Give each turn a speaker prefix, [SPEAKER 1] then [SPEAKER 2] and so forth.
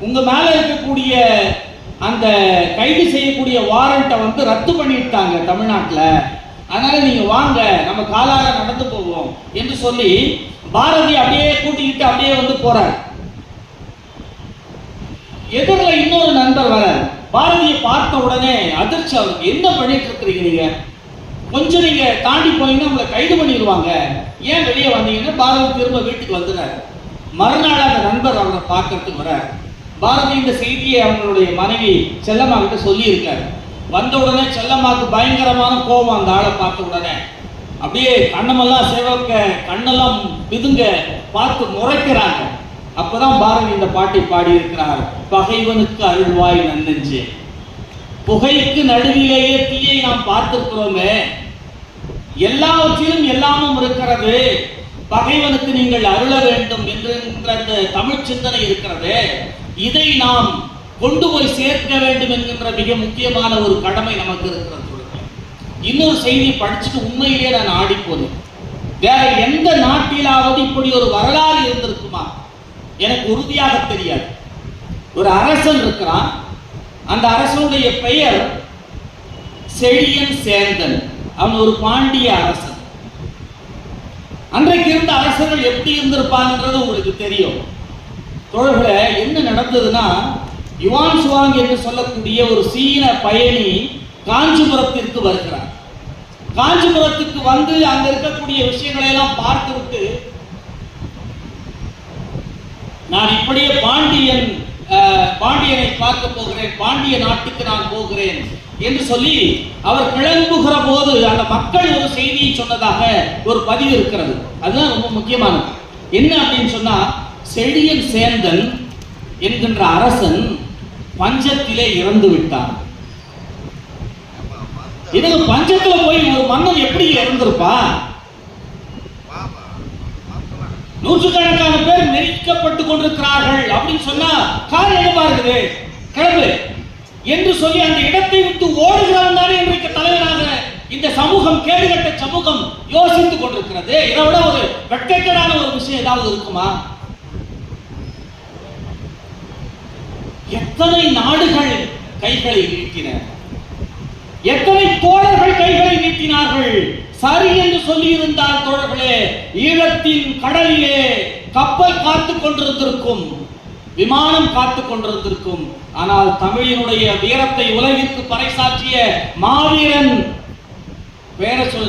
[SPEAKER 1] உங்க மேல இருக்கக்கூடிய அந்த கைது செய்யக்கூடிய வாரண்ட்டை வந்து ரத்து பண்ணிட்டாங்க தமிழ்நாட்டில், அதனால நீங்க வாங்க நம்ம காலால நடந்து போவோம் என்று சொல்லி பாரதி அப்படியே கூட்டிக்கிட்டு அப்படியே வந்து போறார். எதிரில் இன்னொரு நண்பர் வர பாரதியை பார்த்த உடனே அதிர்ச்சி, அவருக்கு என்ன பண்ணிட்டு இருக்கிறீங்க நீங்க, கொஞ்சம் நீங்க தாண்டி போனீங்கன்னா உங்களை கைது பண்ணிடுவாங்க, ஏன் வெளியே வந்தீங்கன்னா பாரதி திரும்ப வீட்டுக்கு வந்துறாரு. மறுநாள் அந்த நண்பர் அவரை பார்க்கறதுக்கு வர பாரதி இந்த செய்தியை அவங்களுடைய மனைவி செல்லம்மா கிட்ட சொல்லி இருக்காரு. வந்த உடனே செல்லம்மாக்கு பயங்கரமான கோபம், அந்த ஆளை பார்த்த உடனே அப்படியே கண்ணமெல்லாம் சிவக்க, கண்ணெல்லாம் பிதுங்க, பார்த்து முறைக்கிறாங்க. அப்பதான் பாரதி இந்த பாட்டை பாடி இருக்கிறார். பகைவனுக்கு அருள்வாய் நன்னெஞ்சு, புகைக்கு நடுவிலேயே தீயை நாம் பார்த்திருக்கிறோமே, எல்லாவற்றிலும் எல்லாமும் இருக்கிறது, பகைவனுக்கு நீங்கள் அருள வேண்டும் என்கின்ற அந்த தமிழ் சிந்தனை இருக்கிறது, இதை நாம் கொண்டு போய் சேர்க்க வேண்டும் என்கின்ற மிக முக்கியமான ஒரு கடமை நமக்கு இருக்கிறது. இன்னொரு செய்தி படிச்சுட்டு உண்மையிலேயே நான் ஆடி போனேன். வேற எந்த நாட்டிலாவது இப்படி ஒரு வரலாறு இருந்திருக்குமா எனக்கு உறுதியாக தெரியாது. ஒரு அரசன் இருக்கிறான், அந்த அரசனுடைய பெயர் செழியன் சேந்தன், அவன் ஒரு பாண்டிய அரசன். அன்றைக்கு இருந்த அரசர்கள் எப்படி இருந்திருப்பாங்கன்றது உங்களுக்கு தெரியும். தோழர்களே, என்ன நடந்ததுன்னா, யுவான் சுவாங் என்று சொல்லக்கூடிய ஒரு சீன பயணி காஞ்சிபுரத்திற்கு வருகிறார். காஞ்சிபுரத்துக்கு வந்து அங்க இருக்கக்கூடிய விஷயங்களை எல்லாம் பார்த்துவிட்டு, நான் இப்படியே பாண்டியனை பார்க்க போகிறேன், பாண்டிய நாட்டுக்கு நான் போகிறேன் என்று சொல்லி அவர் கிளம்புகிற போது அந்த மக்கள் ஒரு செய்தியை சொன்னதாக ஒரு பதிவு இருக்கிறது. அதுதான் ரொம்ப முக்கியமானது. என்ன அப்படின்னு சொன்னா, செழியன் சேந்தன் என்கின்ற அரசன் பஞ்சத்திலே இறந்து விட்டான். இதுக்கு பஞ்சத்துல போய் ஒரு மன்னன் எப்படி இறந்திருப்பா? நூற்றுக்கணக்கான பேர் நெருக்கப்பட்டு கொண்டிருக்கிறார்கள் அப்படின்னு சொன்னா காரணம் என்னவா இருக்குது? கிளம்பு என்று சொல்லி அந்த இடத்தை விட்டு ஓடுகிறான் தானே இன்றைக்கு தலைவராக இந்த சமூகம், கேடுகட்ட சமூகம் யோசித்துக் கொண்டிருக்கிறது. இதை விட ஒரு வெட்கக்கேடான ஒரு விஷயம் ஏதாவது இருக்குமா? எத்தனை நாடுகள் கைகளை நீட்டின, எத்தனை தோழர்கள் கைகளை நீட்டினார்கள். சரி என்று சொல்லி இருந்தால் தோழர்களே, ஈழத்தின் கடலிலே கப்பல் காத்துக் கொண்டிருந்திருக்கும், விமானம் காத்துக் கொண்டிருந்திருக்கும். ஆனால் தமிழினுடைய வீரத்தை உலகிற்கு பறைசாற்றிய மாவீரன் பேர சொல்